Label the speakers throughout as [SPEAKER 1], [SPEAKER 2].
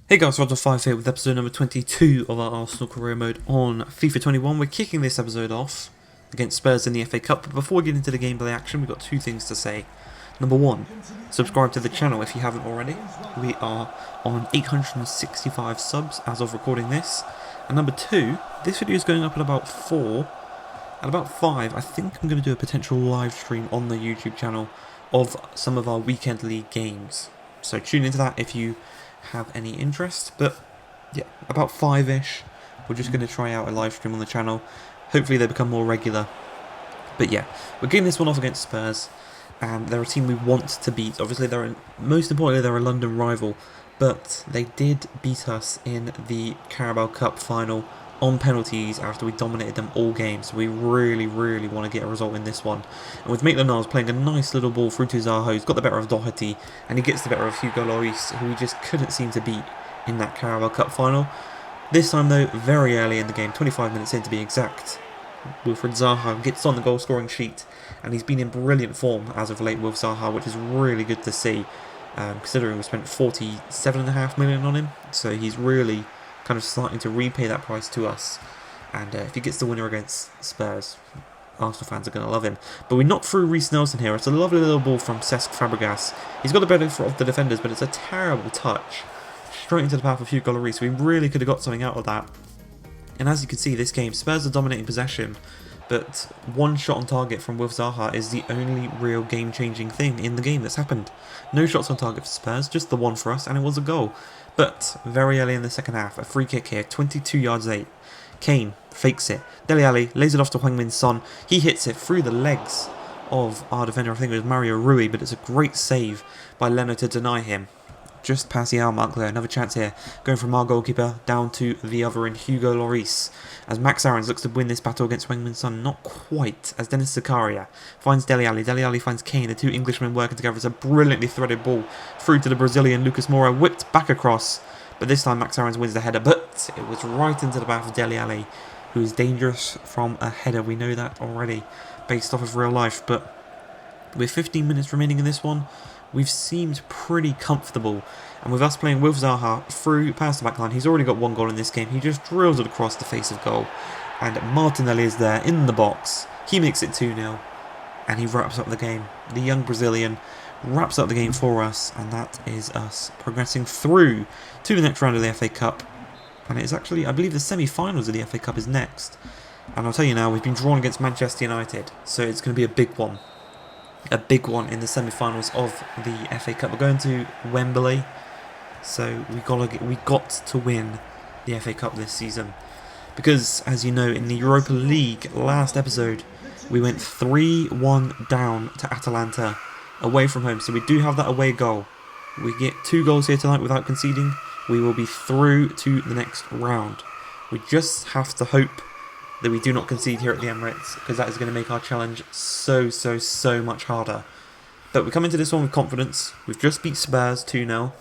[SPEAKER 1] Hey guys, Roger5 here with episode number 22 of our Arsenal career mode on FIFA 21. We're kicking this episode off against Spurs in the FA Cup, but before we get into the gameplay action, we've got two things to say. Number one, subscribe to the channel if you haven't already. We are on 865 subs as of recording this. And number two, this video is going up at about 4. At about 5, I think I'm going to do a potential live stream on the YouTube channel of some of our weekend league games. So tune into that if you have any interest. But yeah, about 5ish, we're just going to try out a live stream on the channel. Hopefully they become more regular. But yeah, we're getting this one off against Spurs, and they're a team we want to beat. Obviously, most importantly, they're a London rival, but they did beat us in the Carabao Cup final on penalties after we dominated them all game. So we really want to get a result in this one. And with Maitland-Niles playing a nice little ball through to Zaha, who's got the better of Doherty, and he gets the better of Hugo Lloris, who we just couldn't seem to beat in that Carabao Cup final. This time though, very early in the game, 25 minutes in to be exact, Wilfried Zaha gets on the goal scoring sheet, and he's been in brilliant form as of late with Zaha, which is really good to see, considering we spent 47.5 million on him. So he's really kind of starting to repay that price to us, and if he gets the winner against Spurs, Arsenal fans are going to love him. But we knocked through Reece Nelson here. It's a lovely little ball from Cesc Fabregas. He's got the better of the defenders, but it's a terrible touch straight into the path of Hugo Lloris. We really could have got something out of that. And as you can see, this game, Spurs are dominating possession, but one shot on target from Wilf Zaha is the only real game-changing thing in the game that's happened. No shots on target for Spurs, just the one for us, and it was a goal. But very early in the second half, a free kick here, 22 yards late. Kane fakes it. Dele Alli lays it off to Heung-min Son. He hits it through the legs of our defender. I think it was Mario Rui, but it's a great save by Leno to deny him. Just past the hour mark there. Another chance here. Going from our goalkeeper down to the other in Hugo Lloris. As Max Aarons looks to win this battle against Heung-min Son. Not quite. As Dennis Zakaria finds Dele Alli. Dele Alli finds Kane. The two Englishmen working together. It's a brilliantly threaded ball through to the Brazilian Lucas Moura. Whipped back across. But this time Max Aarons wins the header. But it was right into the path of Dele Alli, who is dangerous from a header. We know that already based off of real life. But with 15 minutes remaining in this one, we've seemed pretty comfortable, and with us playing with Zaha through past the back line, he's already got one goal in this game. He just drills it across the face of goal, and Martinelli is there in the box. He makes it 2-0, and he wraps up the game. The young Brazilian wraps up the game for us, and that is us progressing through to the next round of the FA Cup. And it's actually, I believe, the semi-finals of the FA Cup is next. And I'll tell you now, we've been drawn against Manchester United, so it's going to be a big one. A big one in the semi-finals of the FA Cup. We're going to Wembley, so we got to win the FA Cup this season, because as you know, in the Europa League last episode, we went 3-1 down to Atalanta away from home. So we do have that away goal. We get 2 goals here tonight without conceding. We will be through to the next round. We just have to hope that we do not concede here at the Emirates, because that is going to make our challenge so much harder. But we come into this one with confidence. We've just beat Spurs 2-0.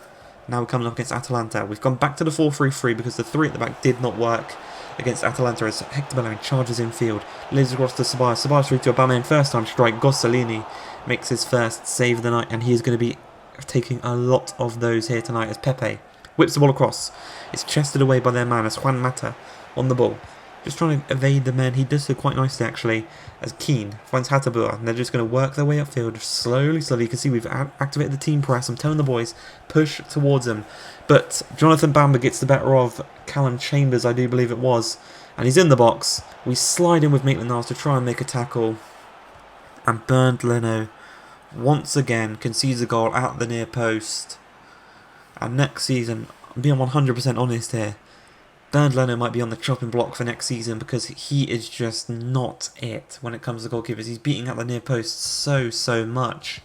[SPEAKER 1] Now we're coming up against Atalanta. We've gone back to the 4-3-3 because the 3 at the back did not work against Atalanta, as Hector Bellerin charges infield. Lays across to Ceballos. Ceballos through to Aubameyang. First time strike. Gossolini makes his first save of the night, and he is going to be taking a lot of those here tonight as Pepe whips the ball across. It's chested away by their man as Juan Mata on the ball, just trying to evade the men. He does so quite nicely actually, as Keane finds Hatabua, and they're just going to work their way upfield slowly. You can see we've activated the team press. I'm telling the boys, push towards them. But Jonathan Bamba gets the better of Callum Chambers, I do believe it was, and he's in the box. We slide in with Maitland-Niles to try and make a tackle, and Bernd Leno once again concedes a goal at the near post. And next season, I'm being 100% honest here, Bernd Leno might be on the chopping block for next season, because he is just not it when it comes to goalkeepers. He's beating at the near post so much.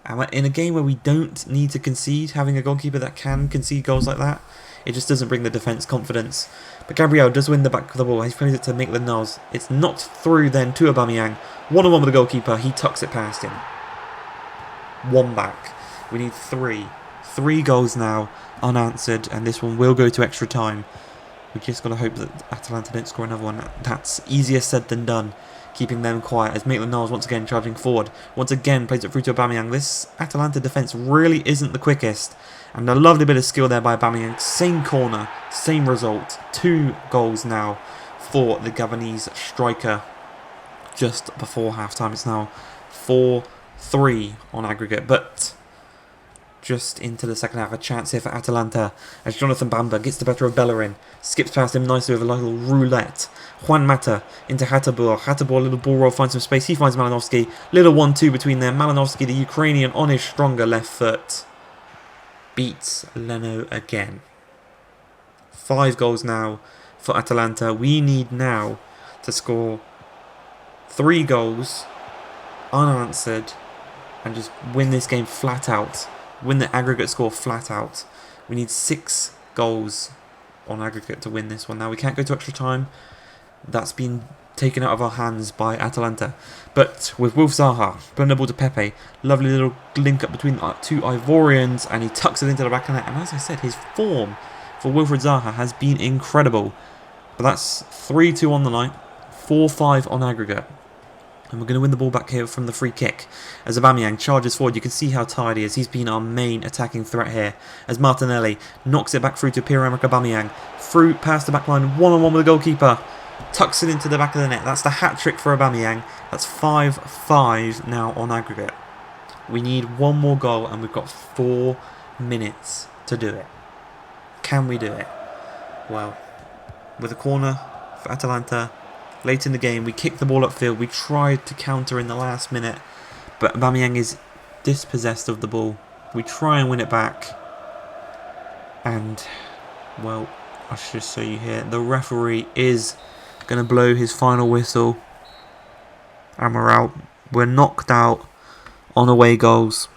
[SPEAKER 1] And in a game where we don't need to concede, having a goalkeeper that can concede goals like that, it just doesn't bring the defence confidence. But Gabriel does win the back of the ball. He plays it to Maitland-Niles. It's knocked through then to Aubameyang. 1-on-1 with the goalkeeper. He tucks it past him. 1 back. We need 3. 3 goals now, unanswered, and this one will go to extra time. We just got to hope that Atalanta don't score another one. That's easier said than done, keeping them quiet as Maitland-Niles once again charging forward. Once again plays it through to Aubameyang. This Atalanta defence really isn't the quickest. And a lovely bit of skill there by Aubameyang. Same corner, same result. 2 goals now for the Gabonese striker just before half-time. It's now 4-3 on aggregate, but just into the second half, a chance here for Atalanta as Jonathan Bamba gets the better of Bellerin, skips past him nicely with a little roulette. Juan Mata into Hateboer. Hateboer, little ball roll, finds some space. He finds Malinovsky. Little 1-2 between them. Malinovsky, the Ukrainian, on his stronger left foot, beats Leno again. 5 goals now for Atalanta. We need now to score 3 goals unanswered and just win this game flat out. Win the aggregate score flat out. We need 6 goals on aggregate to win this one. Now we can't go to extra time. That's been taken out of our hands by Atalanta. But with Wilf Zaha, putting the ball to Pepe, lovely little link up between the 2 Ivorians, and he tucks it into the back of the net. And as I said, his form for Wilfried Zaha has been incredible. But that's 3-2 on the night, 4-5 on aggregate. And we're going to win the ball back here from the free kick. As Aubameyang charges forward, you can see how tired he is. He's been our main attacking threat here. As Martinelli knocks it back through to Pierre-Emerick Aubameyang. Through past the back line, one-on-one with the goalkeeper. Tucks it into the back of the net. That's the hat-trick for Aubameyang. That's 5-5 now on aggregate. We need 1 more goal and we've got 4 minutes to do it. Can we do it? Well, with a corner for Atalanta. Late in the game, we kicked the ball upfield. We tried to counter in the last minute, but Aubameyang is dispossessed of the ball. We try and win it back. And, well, I should just show you here. The referee is going to blow his final whistle. And we're out. We're knocked out on away goals.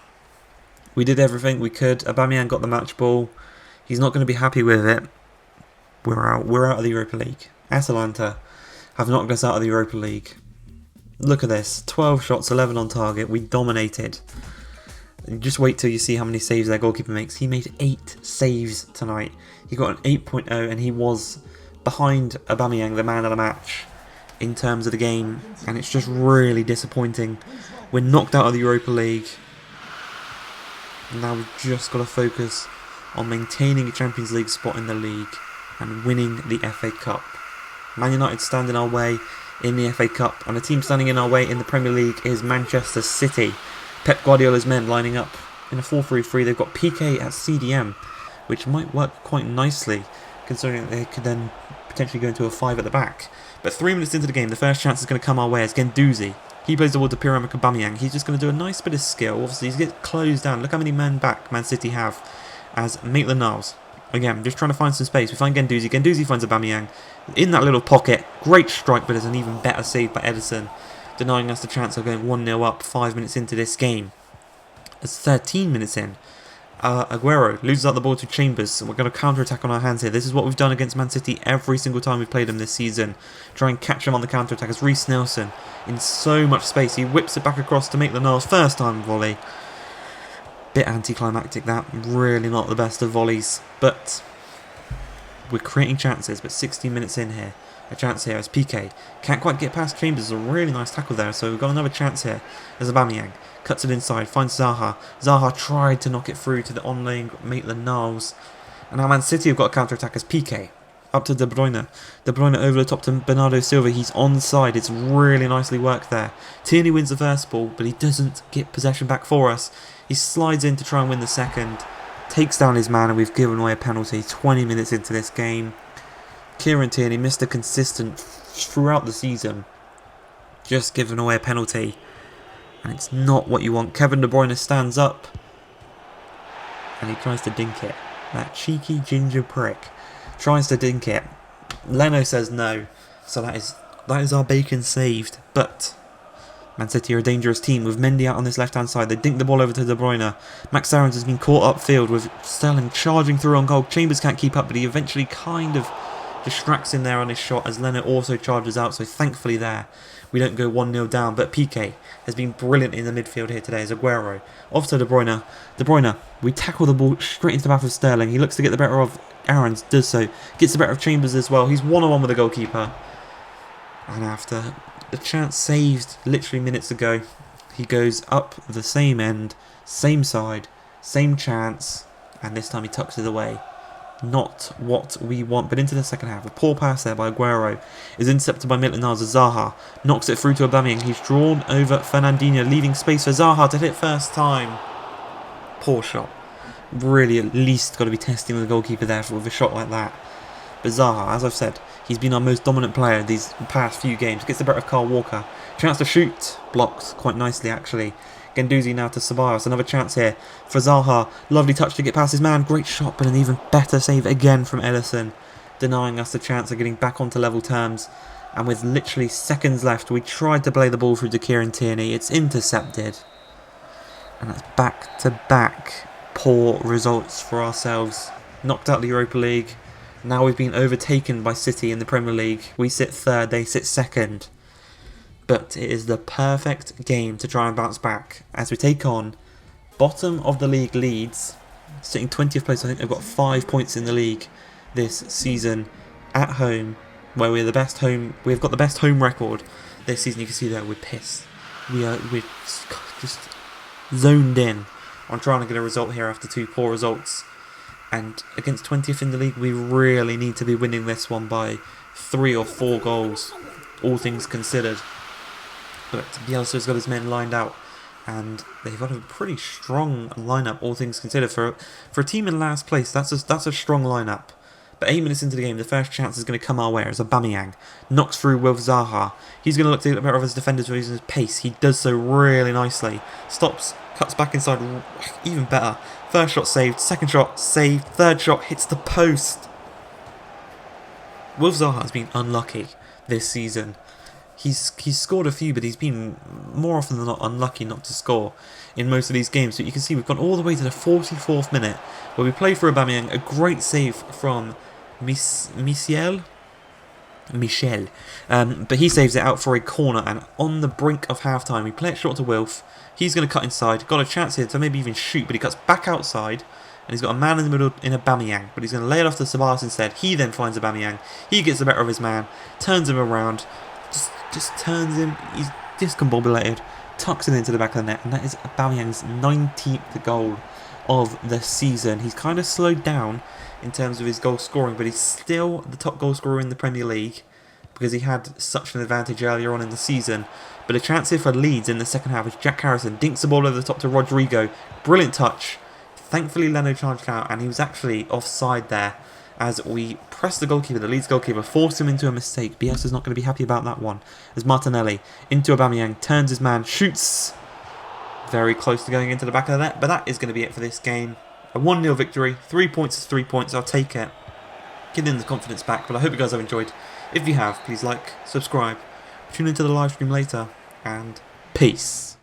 [SPEAKER 1] We did everything we could. Aubameyang got the match ball. He's not going to be happy with it. We're out. We're out of the Europa League. Atalanta have knocked us out of the Europa League. Look at this. 12 shots, 11 on target. We dominated. And just wait till you see how many saves their goalkeeper makes. He made 8 saves tonight. He got an 8.0 and he was behind Aubameyang, the man of the match, in terms of the game. And it's just really disappointing. We're knocked out of the Europa League. And now we've just got to focus on maintaining a Champions League spot in the league and winning the FA Cup. Man United stand in our way in the FA Cup, and a team standing in our way in the Premier League is Manchester City. Pep Guardiola's men lining up in a 4-3-3. They've got PK at CDM, which might work quite nicely, considering that they could then potentially go into a 5 at the back. But 3 minutes into the game, the first chance is going to come our way as Guendouzi. He plays the ball to Pierre-Emerick Aubameyang. He's just going to do a nice bit of skill. Obviously, he's getting closed down. Look how many men back Man City have as Maitland-Niles. Again, just trying to find some space. We find Guendouzi. Guendouzi finds Aubameyang in that little pocket. Great strike, but it's an even better save by Ederson, denying us the chance of going 1-0 up 5 minutes into this game. It's 13 minutes in. Aguero loses out the ball to Chambers, and we're going to counter-attack on our hands here. This is what we've done against Man City every single time we've played them this season. Try and catch them on the counter-attack as Reece Nelson, in so much space, he whips it back across to make the Niles first time volley. Bit anticlimactic that, really not the best of volleys, but we're creating chances. But 16 minutes in here, a chance here as PK can't quite get past Chambers. A really nice tackle there, so we've got another chance here as Aubameyang cuts it inside, finds Zaha. Zaha tried to knock it through to the on-lane Maitland-Niles, and now Man City have got a counter-attack as PK up to De Bruyne. De Bruyne over the top to Bernardo Silva. He's onside. It's really nicely worked there. Tierney wins the first ball, but he doesn't get possession back for us. He slides in to try and win the second, takes down his man, and we've given away a penalty 20 minutes into this game. Kieran Tierney, Mr. Consistent throughout the season, just giving away a penalty, and it's not what you want. Kevin De Bruyne stands up, and he tries to dink it. That cheeky ginger prick tries to dink it. Leno says no, so that is our bacon saved, but Man City are a dangerous team with Mendy out on this left-hand side. They dink the ball over to De Bruyne. Max Aarons has been caught upfield with Sterling charging through on goal. Chambers can't keep up, but he eventually kind of distracts him there on his shot as Leno also charges out, so thankfully there we don't go 1-0 down. But Piqué has been brilliant in the midfield here today as Aguero. Off to De Bruyne. De Bruyne, we tackle the ball straight into the path of Sterling. He looks to get the better of Aarons, does so. Gets the better of Chambers as well. He's 1-on-1 with the goalkeeper. And after the chance saved literally minutes ago, he goes up the same end, same side, same chance, and this time he tucks it away. Not what we want, but into the second half. A poor pass there by Aguero is intercepted by Maitland-Niles as Zaha knocks it through to Aubameyang. He's drawn over Fernandinho, leaving space for Zaha to hit first time. Poor shot. Really, at least got to be testing the goalkeeper there with a shot like that. But Zaha, as I've said, he's been our most dominant player these past few games. Gets the better of Kyle Walker. Chance to shoot. Blocked quite nicely, actually. Guendouzi now to Ceballos. Another chance here for Zaha. Lovely touch to get past his man. Great shot, but an even better save again from Ellison, denying us the chance of getting back onto level terms. And with literally seconds left, we tried to play the ball through to Kieran Tierney. It's intercepted. And that's back-to-back poor results for ourselves. Knocked out the Europa League. Now we've been overtaken by City in the Premier League. We sit third, they sit second. But it is the perfect game to try and bounce back as we take on bottom of the league Leeds, sitting 20th place. I think they've got 5 points in the league this season at home, where we're the best home. We've got the best home record this season. You can see that we're pissed. We're just zoned in on trying to get a result here after 2 poor results. And against 20th in the league, we really need to be winning this one by 3 or 4 goals, all things considered. But Bielsa's got his men lined out, and they've got a pretty strong lineup, all things considered. For a team in last place, that's a strong lineup. But 8 minutes into the game, the first chance is going to come our way as Aubameyang knocks through with Zaha. He's going to look to get the better of his defenders using his pace. He does so really nicely. Stops, cuts back inside, even better. First shot saved, second shot saved, third shot hits the post. Wilf Zaha has been unlucky this season. He's scored a few, but he's been more often than not unlucky not to score in most of these games. But you can see we've gone all the way to the 44th minute, where we play for Aubameyang. A great save from Michel. But he saves it out for a corner, and on the brink of half-time, we play it short to Wilf. He's going to cut inside. Got a chance here to maybe even shoot, but he cuts back outside. And he's got a man in the middle in Aubameyang, but he's going to lay it off to Ceballos instead. He then finds Aubameyang. He gets the better of his man, turns him around. Just turns him, he's discombobulated, tucks it into the back of the net, and that is Aubameyang's 19th goal of the season. He's kind of slowed down in terms of his goal scoring, but he's still the top goal scorer in the Premier League because he had such an advantage earlier on in the season. But a chance here for Leeds in the second half is Jack Harrison dinks the ball over the top to Rodrigo. Brilliant touch. Thankfully Leno charged out, and he was actually offside there as we press the goalkeeper, the Leeds goalkeeper, force him into a mistake. Bielsa's not going to be happy about that one. As Martinelli into Aubameyang, turns his man, shoots. Very close to going into the back of the net, but that is going to be it for this game. A 1-0 victory, 3 points is 3 points, I'll take it. Getting the confidence back, but I hope you guys have enjoyed. If you have, please like, subscribe, tune into the live stream later, and peace.